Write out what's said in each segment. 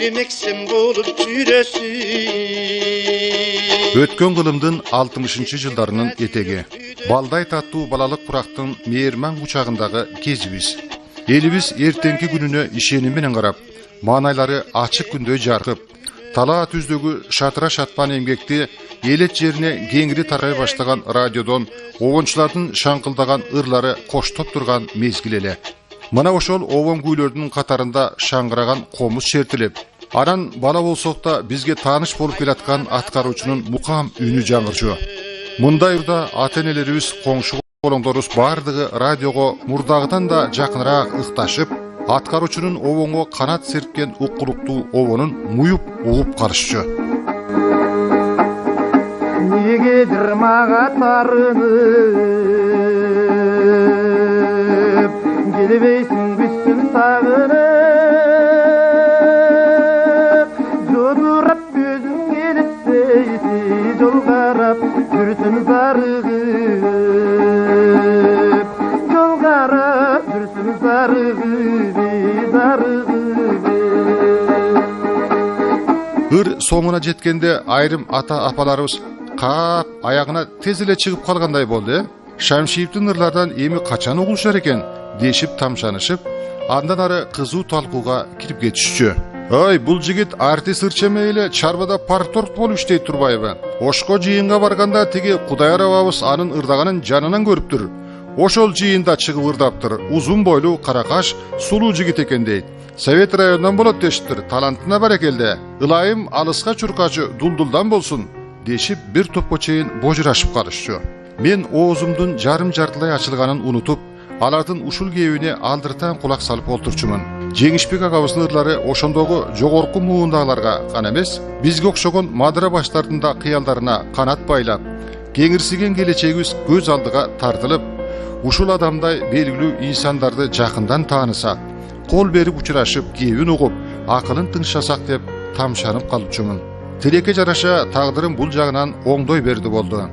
bilmeksem bolup jüresin. Ötken kılımdın 60-cı жылдарынын etegi. Balday tattуу balalık kuraqtın meğirman uçağındağı kezibiz. Elimiz ertenki gününe işeni menen qarap, manaylары açık günдөй jarkıp, tala tüzdögü şatıra şatpan emgekti elet жерine кеңири тарай баштаган радиодон обончулардын шаңкылдаган ырлары коштоп турган мезгил эле. Мына ошол обон күйлөрдүн катарында шаңгыраган комуз шертилип, анан бала болсок да бизге тааныш болуп келаткан аткаруучунун мукам үнү жаңырчу. Мындай үрдө ата-энелерибиз, коңшу колоңдорубуз бардыгы радиого мурдагыдан да жакыныраак ыкташып, аткаруучунун обонго канат серпкен уккулуктуу обонун муюп угуп карышчу. Негедир мага тарынып, келбейсиң бүссүн сагынып, жодурап көзүң келетсейси, жол карап жүрсүн зарыгып, жол карап жүрсүн зарыгып, зарыгып. Ыр соңуна жеткенде айрым ата-апаларыбыз кап аягына тез эле чыгып калгандай болду. Шамшиевдин ырлардан эми качан угулушар экен дешип тамшанышып, андан ары кызуу талкууга кирип кетишчү. Ой, бул жигит артист ырчы эмей эле чарбада парторг болуп иштейт турбайбы? Ошко жыйынга барганда тиги Кудайыр абабыз анын ырдаганын жанынан көрүптүр. Ошол жыйында чыгып ырдаптыр. Узун бойлуу, каракаш, сулуу жигит экен дейт. Совет районунан болот дештир. Талантына барекелде. Ылайым алыска чуркачы дулдулдан болсун дешип бир топко чейин божурашып калышчу. Мен оозумдун жарым-жартылай ачылганын унутуп, алардын ушул кебине алдыртан кулак салып олтурчумун. Жеңишбек агабыздын ырлары ошондогу жогорку муундагыларга гана эмес, бизге окшогон мадыра баштардын да кыялдарына канат байлап, кеңирсиген келечегибиз көз алдыга тартылып, ушул адамдай белгилүү инсандарды жакындан таанысак, кол берип учурашып, кебин угуп, акылын тыңшасак деп тамшанып калчумун. Тилекке жараша тагдырым бул жагынан оңдой берди болду.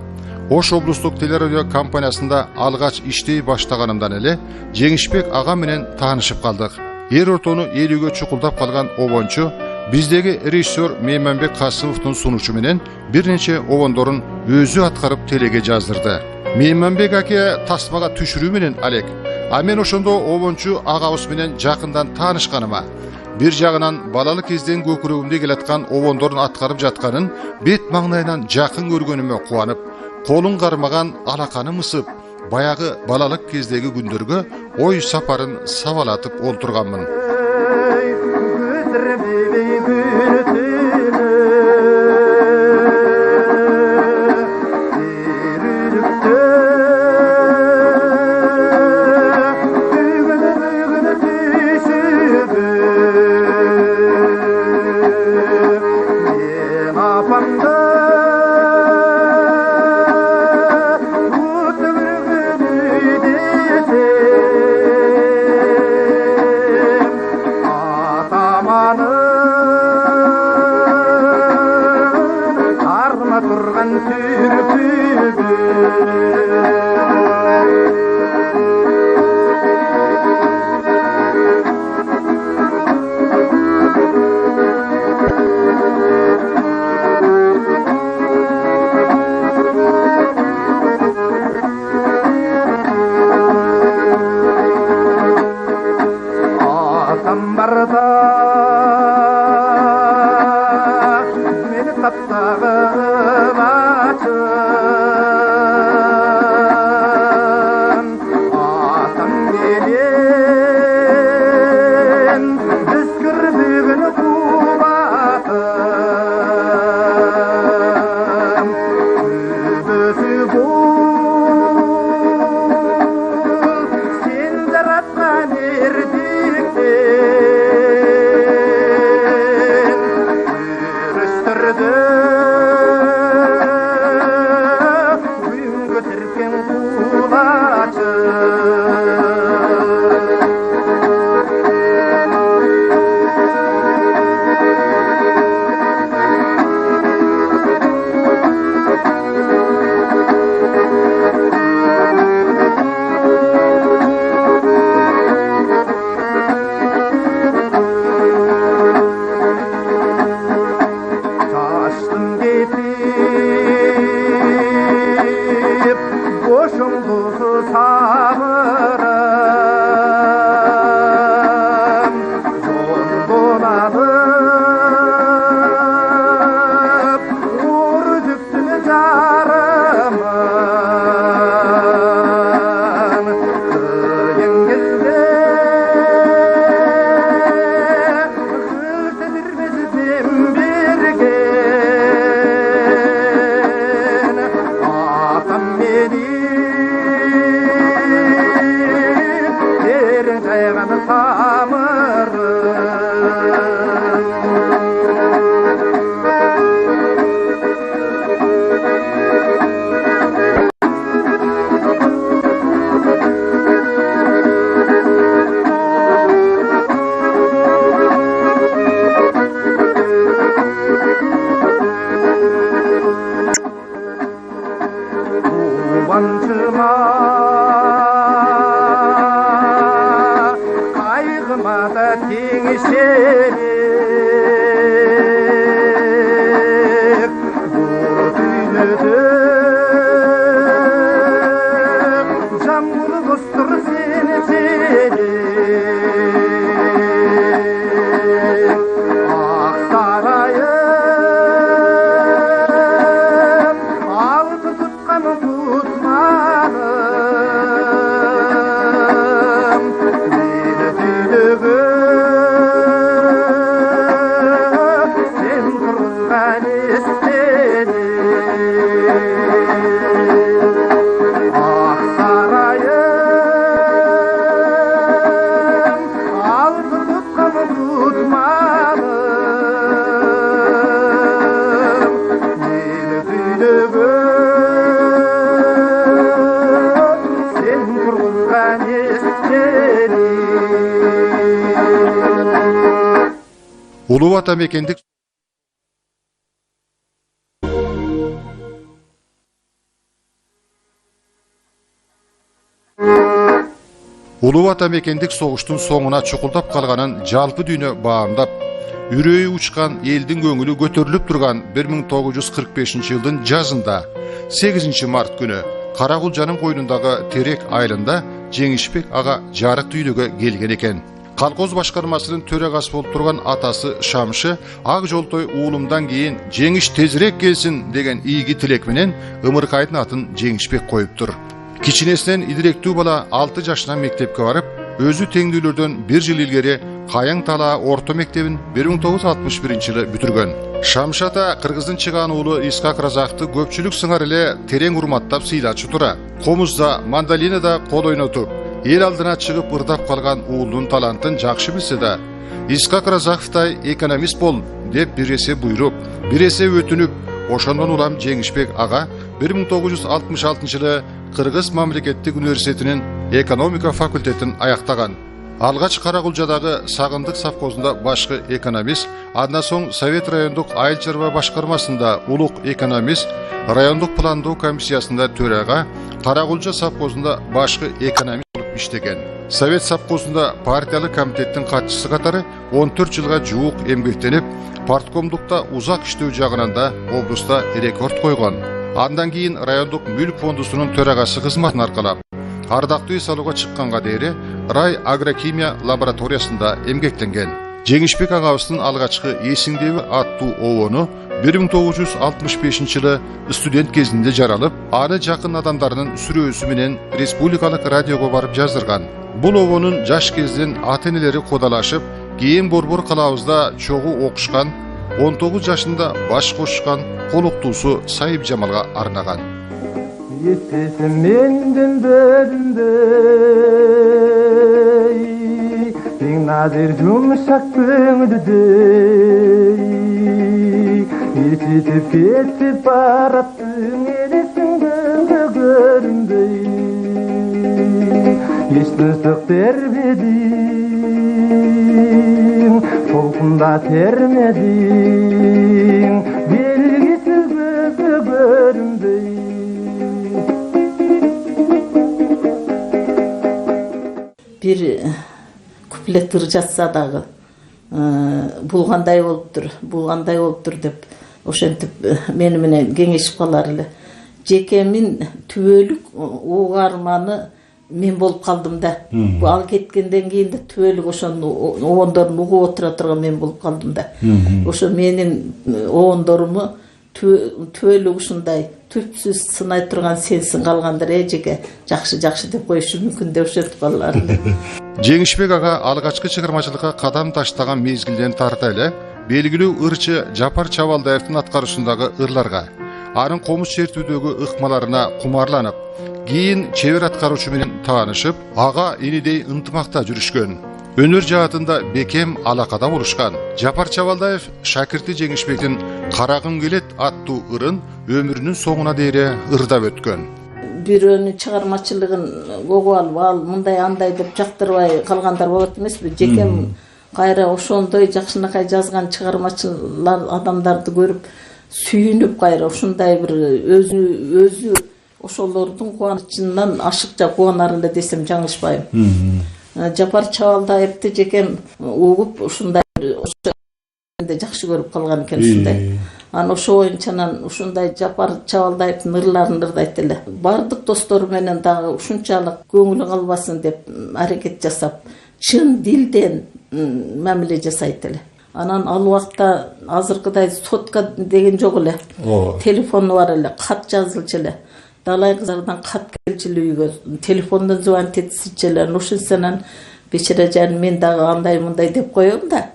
Ош облустук телерадио компаниясында алгач иштей баштаганымдан эле Жеңишбек ага менен таанышып калдык. Эр ортону элүүгө чукулдап калган обончу биздеги режиссер Мейманбек Касымовдун сунушу менен бир нече обондорун өзү аткарып телеге жаздырды. Мейманбек аке тасмага түшүрүү менен алек. А мен ошондо обончу агабыз менен жакындан таанышканыма, бир жагынан балалык кезден көкүрөгүмдө келаткан обондордун аткарып жатканын бет маңнайынан жакын көргөнүмө кубанып, колун кармаган алаканы мысып, баягы балалык кездеги күндөргө ой сапарын сабалатып олтурганмын. sabırım Yol dolanıp Uğur düktüm carımın Kıyın gildi Hırt edirmezdim bir gün Atam beni Derin kayganı samırım Ubançıma kaygıma da tengişerik Bu dünyada camını kostur seni çelik Ah sarayım altı tutkanı tutmadım Dili dülügü sen kırgızgan istedin Ah sarayım altı tutkanı tutmadım Dili dülügü sen kırgızgan istedin Ulu Vatan Mekendik Ulu Vatan Mekendik soğuştun soğuna çukuldap kalganın jalpı düğünü bağımdap, yüreği uçkan eldin göngülü götürülüp durgan 1945 yıldın жазында 8 mart günü Karagulcanın koynundağı Terek aylında Жеңишбек ağa jarık düğünüge gelgen eken. Kalkoz başkarmasının töregası bolup turgan atası Şamşı, Ak Joltoy uğulumdan keyin Жеңиш tezirek gelsin degen iyigi tilek menen Ymırkaytın atın Жеңишбек koyuptur. Kiçinesinden idirektүү bala 6 yaşına mektepke barıp, özü teңdүүлөрдөн 1 yıl ilgeri Kayang Tala orta mektebin 1961 yılı bütürgön. Şamşı ata Kırgızdın çıgan uulu İskak Razakты köpçülük sыңар ile tereң urmattap sыйлачы тура. Komuzda, mandalinada kol oynotup, el aldına çıkıp ırdap kalgan uğulunun talantın jakşı bilse de, İskak Razakıvтай ekonomist bol dep birese buyurup, birese ötünüp, oşondan ulam Жеңишбек ağa 1966 yılı Kırgız Mamlekettik Üniversitetinin Ekonomika fakültetin ayaktagan. Algaç Karagulcadagı Sagındık Savkozunda başkı ekonomist, andan soň Sovet rayonduk Ayıl Çarba başkarmasında uluk ekonomist, rayonduk plandoo komissiyasında töreğe, Karagulca Savkozunda başkı ekonomist olup iştegen. Sovet Savkozunda partiyalı komitettin katçısı katары 14 yılga juuk emgektenip, partkomdukta uzak iştөө jagынан da oblusta rekord koygan. Andan keyin rayonduk mülk fondusunun töregası kızmatını arkalap, ардактуу үй салууга чыкканга дейри Рай агрокимия лабораториясында эмгектенген. Жеңишбек агабыздын алгачкы эсиңдеби аттуу обону 1965 жылы студент кезинде жаралып, аны жакын адамдарынын сүрөөсү менен республикалык радиого барып жаздырган. Бул обонун жаш кезден ата-энелери кодалашып, кийин Борбор калабызда чогуу окушкан, 19 жашында баш кошкан колуктуусу Сайып Жамалга арнаган. Yetsesim menden bölündey Sen nazir yumuşak gönlüdey Yetitip ketip barattın elisinde göründey Eştünsük termedin Solkunda termedin Belgisiz gözü göründey Bir kuplet ыржатса дагы булгандай болуптур деп ошентип мени менен кеңешип калар эле. Жекемин түбөлүк угарманы мен болуп калдым да. Ал кеткенден кийин да түбөлүк ошону обондорун угуп отура турган мен болуп калдым да. Ошо менин обондоруму түбөлүк ушундай түпсүз сынай турган сенсиң калгандар эжеге жакшы деп коюшу мүмкүн деп ошентип балалар. Жеңишбек ага алгачкы чыгармачылыкка кадам таштаган мезгилден тарта эле белгилүү ырчы Жапар Чабалдаевдин аткарышындагы ырларга, анын комуз чертүүдөгү ыкмаларына кумарланып, кийин чебер аткаруучу менен таанышып, ага инидей ынтымакта жүрүшкөн. Өнөр жаатында бекем алакада болушкан. Жапар Чабалдаев шакирти Жеңишбектин «Карагым келет» аттуу ырын өмүрүнүн соңуна дейре ырдап өткөн. Бирөөнүн чыгармачылыгын угуп алып, ал мындай андай деп жактырбай калгандар болот эмеспи? Жекем кайра ошондой жакшынакай жазган чыгармачылар адамдарды көрүп сүйүнүп кайра ушундай бир өзү ошолордун кубанычынан ашыкча кубанар эле десем жаңылышпайм. Жапар Чабалдаевди жекем угуп ушундай жакшы көрүп калган экен ушундай. Аны ошо боюнчанан ушундай Жапар Чабалдаевдин ырларын ырдайт эле. Бардык достору менен дагы ушунчалык көңүлү калбасын деп аракет жасап, чын дилден мамиле жасайт эле. Анан ал убакта азыркыдай сотка деген жок эле. Телефону бар эле, кат жазылчу эле. Далай кыздардан кат келчү эле үйгө, телефондон звонить этчү эле. Ошентсенен бечара жан мен дагы андай мындай деп коем да.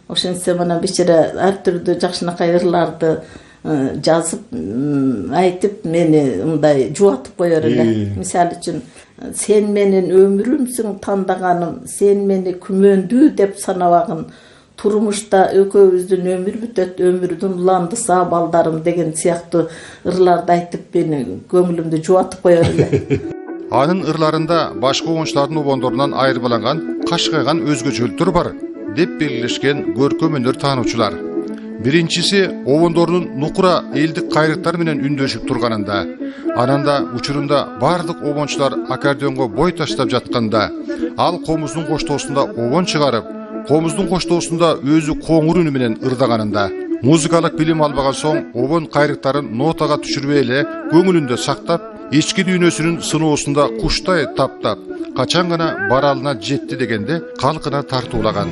Ошентсе мына бечара ар түрдүү жакшынакай ырларды жазып, айтып мени мындай жубатып коёр эле. Мисалы үчүн сен менин өмүрүмсүң тандаганым, сен мени күмөндүү деп санабагын, турмушта экөөбүздүн өмүр бүтөт, өмүрдүн уландыса балдарым деген сыяктуу ырларды айтып мени көңүлүмдү жубатып коёр эле. Анын ырларында башка оңчулардын обондорунан айырмаланган кашкайган өзгөчөлүктөр бар деп белгилешкен көркөм өнөр таануучулар. Биринчиси обондорунун нукура элдик кайрыктар менен үндөшүп турганында, ананда учурунда бардык обончулар аккордеонго бой таштап жатканда, ал комуздун коштоосунда обон чыгарып, комуздун коштоосунда өзү коңур үнү менен ырдаганында, музыкалык билим албаган соң обон кайрыктарын нотага түшүрбөй эле көңүлүндө сактап, ички дүйнөсүнүн сыноосунда куштай таптап, качан гана баралына жетти дегенде калкына тартуулаган.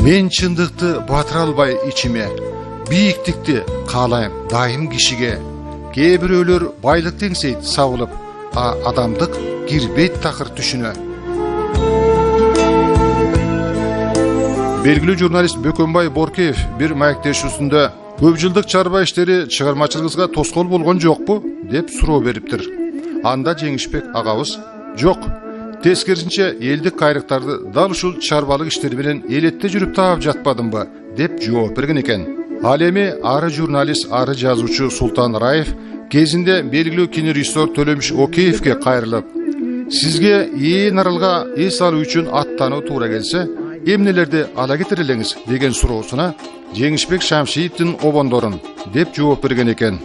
Мен чындыкты батыра албай ичиме, бийиктикти каалайм дайым кишиге. Кээ бирөөлөр байлык теңсейт сабылып, адамдык кирбейт такыр түшүнө. Белгилүү журналист Бөкөнбай Боркеев бир маектешүүсүндө көп жылдык чарба иштери чыгармачылыгыңызга тоскоол болгон жокпу деп суроо бериптир. Анда Жеңишбек агабыз жок, тескерисинче элдик кайрыктарды дал ушул чарбалык иштери менен элетте жүрүп таап жатпадымбы деп жооп берген экен. Ал эми ары журналист, ары жазуучу Султан Раев кезинде белгилүү кинорежиссер Төлөмүш Океевке кайрылып, сизге ээн аралга эс алуу үчүн аттануу туура келсе, эмнелерди ала кетире элеңиз деген суроосуна Жеңишбек Шамшиевдин обондорун деп жооп берген экен.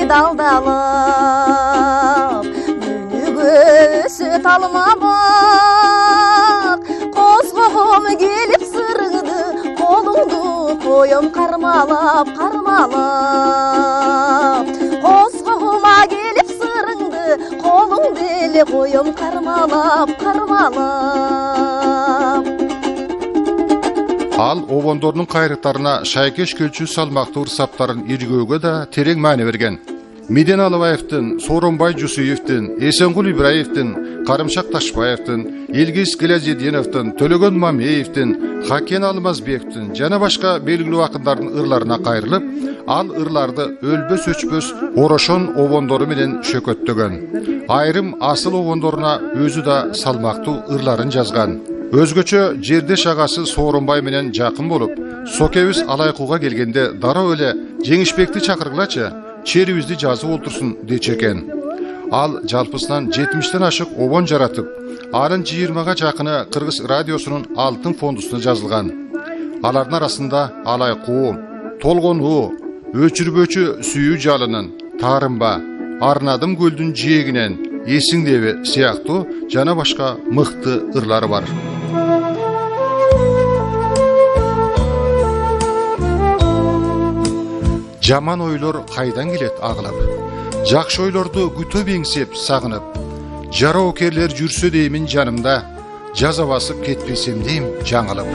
Daldalım, günügösü talmabak, kozgogum gelip sırıngdı, kolungdu koyum karmalap, karmalap. Kozgoguma gelip sırıngdı, kolung deli koyum karmalap, karmalap. Ал обондордун кайрыктарына шайкеш көлчү салмактуу ырсаптарын иргөөгө да терең маани берген. Миден Алыбаевдин, Сооронбай Жусуевдин, Эсенгул Ибраевдин, Карымшак Ташбаевдин, Илгиз Гилязетдиновдин, Төлөгөн Мамеевдин, Хакен Алмазбековдин жана башка белгилүү акындардын ырларына кайрылып, ал ырларды өлбөс өчпөс орошон обондору менен шөкөттөгөн. Айрым асыл обондоруна өзү да салмактуу ырларын жазган. Өзгөчө жердеш агасы Сооронбай менен жакын болуп, Сокебиз Алайкууга келгенде дароо эле Жеңишбекти чакыргылачы, черибизди жазып олтурсун дечи экен. Ал жалпысынан 70тен ашык обон жаратып, анын 20га жакыны Кыргыз радиосунун алтын фондусуна жазылган. Алардын арасында Алайкуу, Толгонуу, Өчүрбөчү сүйүү жалынын, Тарымба, Арнадым көлдүн жээгинен, Эсиңдеби сыяктуу жана башка мыкты ырлары бар. Жаман ойлор кайдан келет агылып, жакшы ойлорду күтөп эңсеп сагынып, жароо керлер жүрсө деймин жанымда, жаза басып кетпесем дейм жаңылып.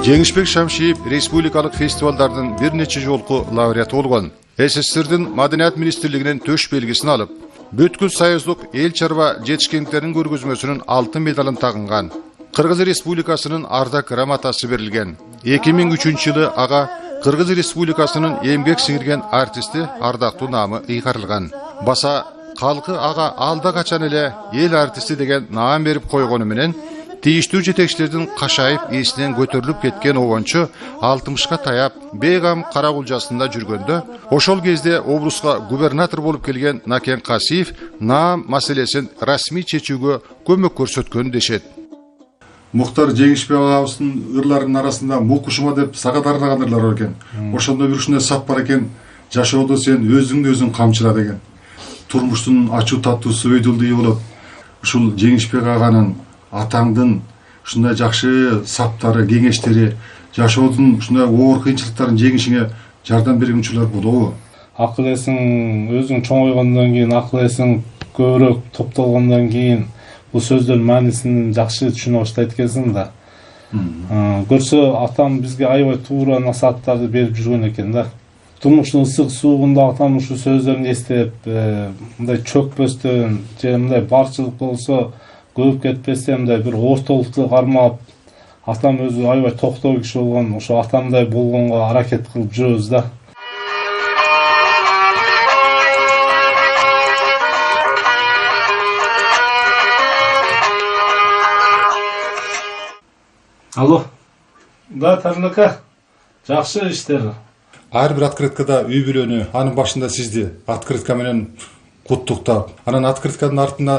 Жеңишбек Шамшиев республикалык фестивалдардын бир нече жолку лауреаты болгон. СССРдин Маданият министрлигинен төш белгисин алып, бүткүл союздук эл чарба жетишкендиктерин көргөзмөсүнүн алтын медалын тагынган. Кыргыз Республикасынын ардак грамотасы берилген. 2003 жылы ага Кыргыз Республикасынын эмгек сиңирген артисти ардактуу наамы ыйгарылган. Баса калкы ага алда качан эле эл артисти деген наам берип койгону менен тийиштүү жетекчилердин кашайып эсинен көтөрүлүп кеткен обончу 60ка таяп Бегам Карагулжасында жүргөндө, ошол кезде облуска губернатор болуп келген Накен Касиев наам маселесин расмий чечүүгө көмөк көрсөткөн дешет. Мухтар Жеңишбек агабыздын ырларынын арасында мукушума деп сага дарылаган ырлар бар экен. Ошондо бир ушундай сап бар экен: жашоодо сен өзүңдү өзүң камчыла деген. Турмуштун ачуу таттуусу өйдөлдүй болот. Ушул Жеңишбек аганын, атаңдын ушундай жакшы саптары, кеңештери жашоодун ушундай оор кыйынчылыктарын жеңишиңе жардам берген учурлар болобу? Акыл эсиң өзүң чоңойгондон кийин, акыл эсиң көбүрөөк топтолгондон кийин бул сөздөрдүн маанисин жакшы түшүнө баштайт экенсиң да. Көрсө атам бизге аябай туура насааттарды берип жүргөн экен да. Турмуштун ысык суугунда атам ушул сөздөрүн эстеп, мындай чөкпөстөн, же мындай барчылык болсо көбүп кетпестен мындай бир ортолукту кармап, атам өзү аябай токтоо киши болгон, ошо атамдай болгонго аракет кылып жүрөбүз да. Алло. Да, Тарнака. Жакшы иштер. Ар бир открыткада үй бүлөнү, анын башында сизди открытка менен куттуктап, анан открытканын артына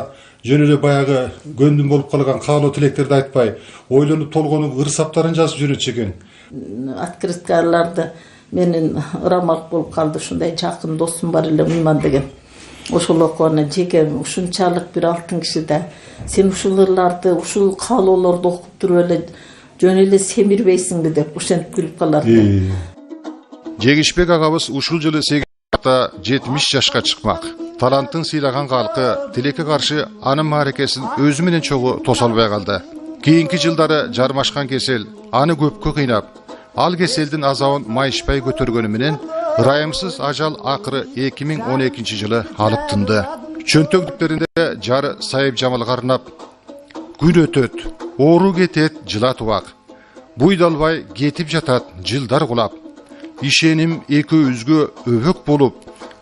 жөн эле баягы көндүм болуп калган каалоо тилектерди айтпай, ойлонуп толгонуп ыр саптарын жазып жөнөтчү экен. Открыткаларды менин ырамак болуп калды, ушундай жакын досум бар эле Мыйман деген. Ошол окуганы жекем ушунчалык бир алтын киши да. Сен ушул ырларды, ушул каалоолорду окуп туруп эле жөн эле семирбейсиңби деп ушентип күлүп каларды. Жеңишбек агабыз ушул жылы 70 жашка чыкмак. Талантын сыйлаган калкы тилекке каршы анын мааракесин өзү менен чогуу тоса албай калды. Кийинки жылдары жармашкан кесел аны көпкө кыйнап, ал кеселдин азабын майышпай көтөргөнү менен ырайымсыз ажал акыры 2012 жылы алып тынды. Чөнтөктүктөрүндө жары Сайып Жамалга арнап: күн өтөт, оору кетет, жылатыбак. Буйдалбай кетип жатат жылдар кулап. Ишеним экөөбүзгө өбөк болуп,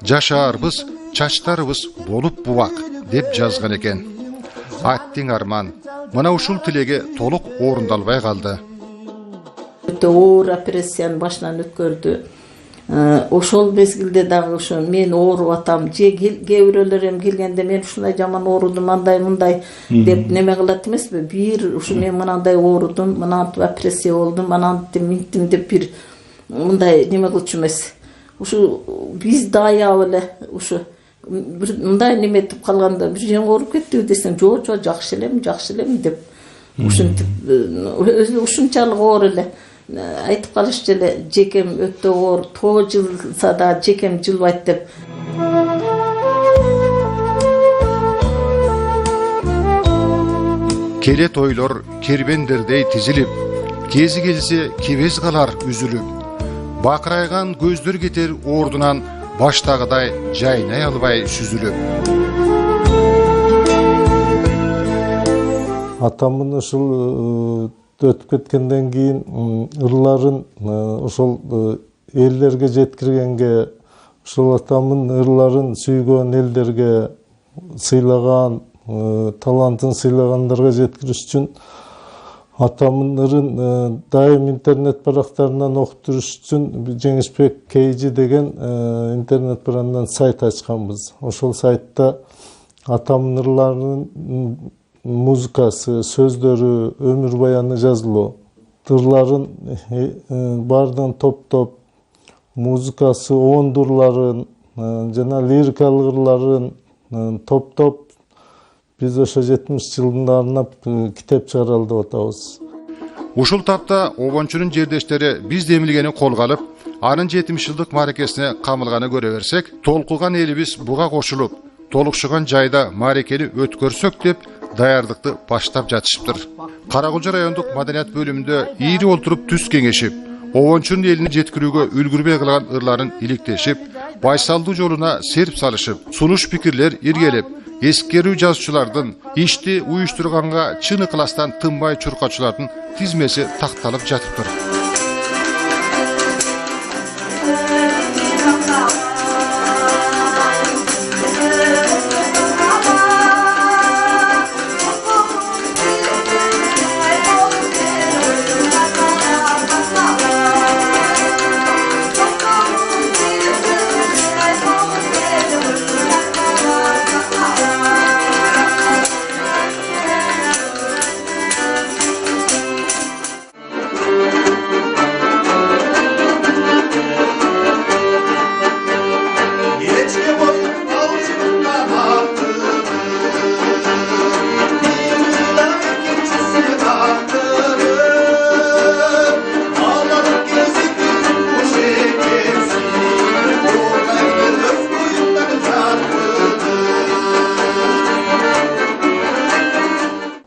жашаарбыз, чачтарыбыз болуп бубак деп жазган экен. Аттиң арман, мына ушул тилеги толук орундалбай калды. Өтө оор операциянын башынан өткөрдү. Ошол мезгилде дагы ошо мен ооруп атам, же кээ бирөөлөр эми келгенде мен ушундай жаман оорудум, андай мындай деп неме кылат эмеспи? Бир ушу мен мынандай оорудум, мынантип операция болдум, мынантип минтим деп бир мындай неме кылчу эмес. Ушу биз да аяп эле ушу мындай неметип калганда бир жериң ооруп кеттиби десең, жок, жакшы элем деп ушинтип ушунчалык оор эле айтып калышчу эле, жекем өтө оор, тоо жылса да жекем жылбайт деп. Келет ойлор кербендердей тизилип, кези келсе кебез калар үзүлүп. бакырайган көздөр кетер ордунан баштагыдай жайнай албай сүзүлүп. Атамын ушул өтүп кеткенден кийин ырларын ошол элдерге жеткиргенге, ошол атамын ырларын сүйгөн элдерге сыйлаган, талантын сыйлагандарга жеткириш үчүн атамын ырын дайым интернет барактарынан окуттуруш үчүн Жеңишбек KG деген интернет барагынан сайт ачканбыз. Ошол сайтта атамын ырларынын музыкасы, сөздөрү, өмүр баяны жазылуу. Ырларын бардын топтоп, музыкасы, оңдурларын жана лирикалык ырларын топтоп биз ошо 70 жылында арнап китеп чыгаралы деп атабыз. Ушул тапта обончунун жердештери биз демилгени колго алып, анын 70 жылдык мааракесине камылганы көрө берсек, толкуган элибиз буга кошулуп, толукшуган жайда мааракени өткөрсөк деп даярдыкты баштап жатышыптыр. Каракулча райондук маданият бөлүмүндө ийри олтуруп түз кеңешип, обончунун элине жеткирүүгө үлгүрбөй калган ырларын иликтешип, байсалдуу жолуна серп салышып, сунуш пикирлер иргелеп, эскерүү жазуучулардын, ишти уюштурганга чын ыкластан тынбай чуркаучулардын тизмеси такталып жатыптыр.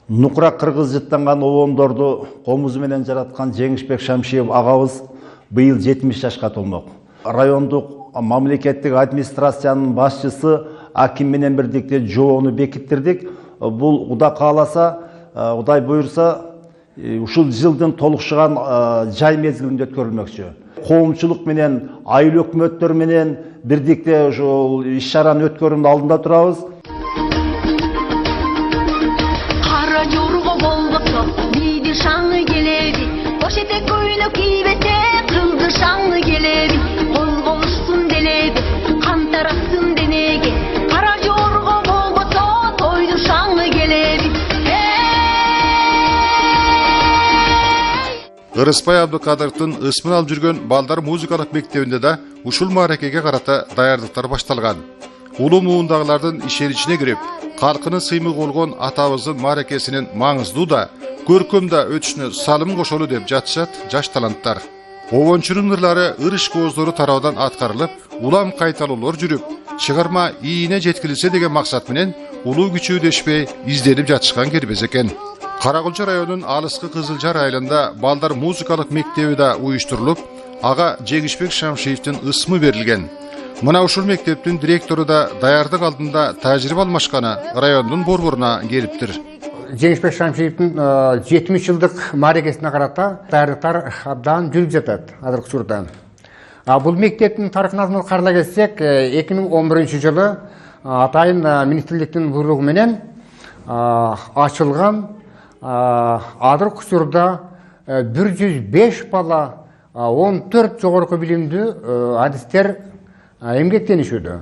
Нукура кыргыз жыттанган обондорду комузу менен жараткан Жеңишбек Шамшиев агабыз быйыл 70 жашка толмок. Райондук мамлекеттик администрациянын башчысы аким менен бирдикте жобону бекиттирдик. Бул Кудай кааласа, Кудай буйрса, ушул жылдын толукшуган жай мезгилинде өткөрүлмөкчү. Коомчулук менен, айыл өкмөттөр менен бирдикте ушул иш-чараны өткөрүүнүн алдында турабыз. Ырыспай Абдыкадыровдун ысмын алып жүргөн балдар музыкалык мектебинде да ушул мааракеге карата даярдыктар башталган. Улуу муундагылардын ишеничине кирип, калкынын сыймык болгон атабыздын мааракесинин маңыздуу да, көркөм да өтүшүнө салым кошолу деп жатышат жаш таланттар. Обончунун ырлары ырыш кооздору тарабынан аткарылып, улам кайталуулар жүрүп, чыгарма ийине жеткирилсе деген максат менен улуу күчөөдөшпөй изденип жатышкан кербез экен. Каракулча районунун алыскы Кызылжар айылында балдар музыкалык мектеби да уюштурулуп, ага Жеңишбек Шамшиевдин ысмы берилген. Мына ушул мектептин директору да даярдык алдында тажрыйба алмашканы райондун борборуна келиптир. Жеңишбек Шамшиевдин 70 жылдык мааракесине карата даярдыктар абдан жүрүп жатат азыркы учурда. Бул мектептин тарыхын карала келсек, 2011 жылы атайын министрликтин буйругу менен ачылган. Азыркы учурда 105 бала 14 жогорку билимдүү адистер эмгектенишүүдө.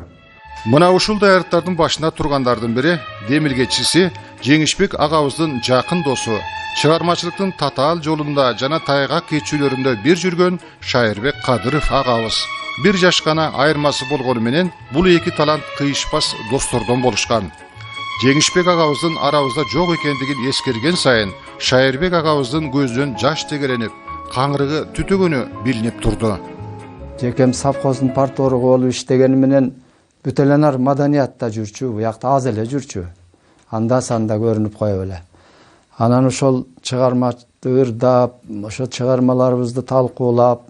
Мына ушул даярдыктардын башына тургандардын бири демилгечиси Жеңишбек агабыздын жакын досу, чыгармачылыктын татаал жолунда жана тайгак кечүүлөрүндө бир жүргөн Шайырбек Кадыров агабыз. Бир жаш гана айырмасы болгону менен бул эки талант кыйышпас достордон болушкан. Жеңишбек агабыздын арабызда жок экендигин эскерген сайын Шайырбек агабыздын көзүнөн жаш тегеренип, каңырыгы түтөгөнү билинип турду. Жекем совхоздун парторгу болуп иштегени менен бүтөленар маданиятта жүрчү, буякта аз эле жүрчү. Анда санда көрүнүп коё эле. Анан ошол чыгармачы ырдап, ошо чыгармаларыбызды талкуулап,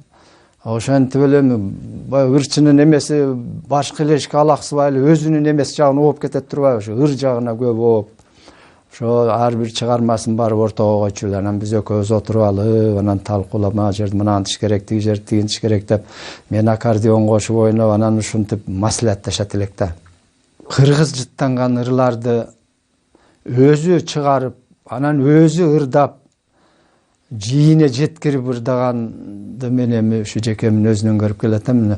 Ошентип эле баягы ырчынын эмеси башкы элешке алаксыбай эле өзүнүн эмес жагына ооп кетет турбайбы? Ошо ыр жагына көп ооп. Ошо ар бир чыгармасын барып ортого койчу эле. Анан биз экөөбүз отуруп алып, анан талкуулап, жерди мынантиш керек, тиги жерди тигинтиш керек деп, мен аккордеон кошуп ойноп, анан ушинтип маслихатташат элек да. Кыргыз жыттанган ырларды өзү чыгарып, анан өзү ырдап, жийине жеткирип ырдаганды мен эми ушу Жекемдин өзүнөн көрүп келатам.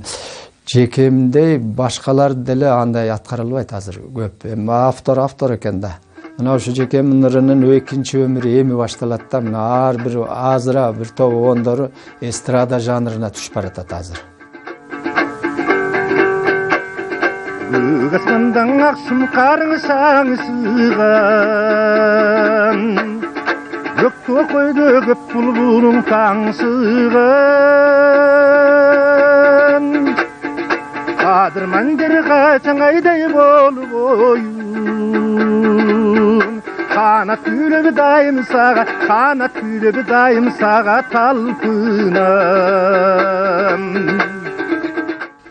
Жекемдей башкалар деле андай аткара албайт азыр көп. Эми автор экен да. Мына ушу Жекемдин ырынын экинчи өмүрү эми башталат да. Мына ар бир азыра бир топ оондору эстрада жанрына түшүп баратат азыр. Кысмандан аксым карың саңсыган, көктө койдо көп булбулуң таңсыган. Кадырман жер качан айдай болуп оюн, канат күйлөп дайым сага талпынам.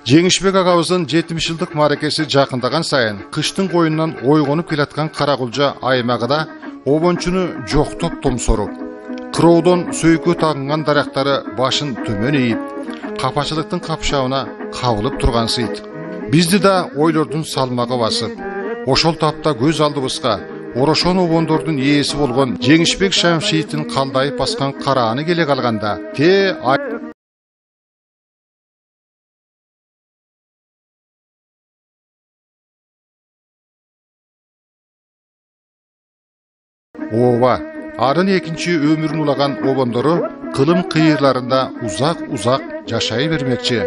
Жеңишбек агабыздын 70 жылдык мааракеси жакындаган сайын кыштын коюнунан ойгонуп келаткан Каракулжа аймагыда обончуну жоктоп томсоруп, кыроодон сөйкө тагынган дарактары башын төмөн ийип, капачылыктын капшабына кабылып тургансыйт. Бизди да ойлордун салмагы басып, ошол тапта көз алдыбызга орошон обондордун ээси болгон Жеңишбек Шамшиевдин калдайып баскан карааны келе калганда, ооба, арын экинчи өмүрүн улаган обондору кылым кыйырларында узак жашай бермекчи.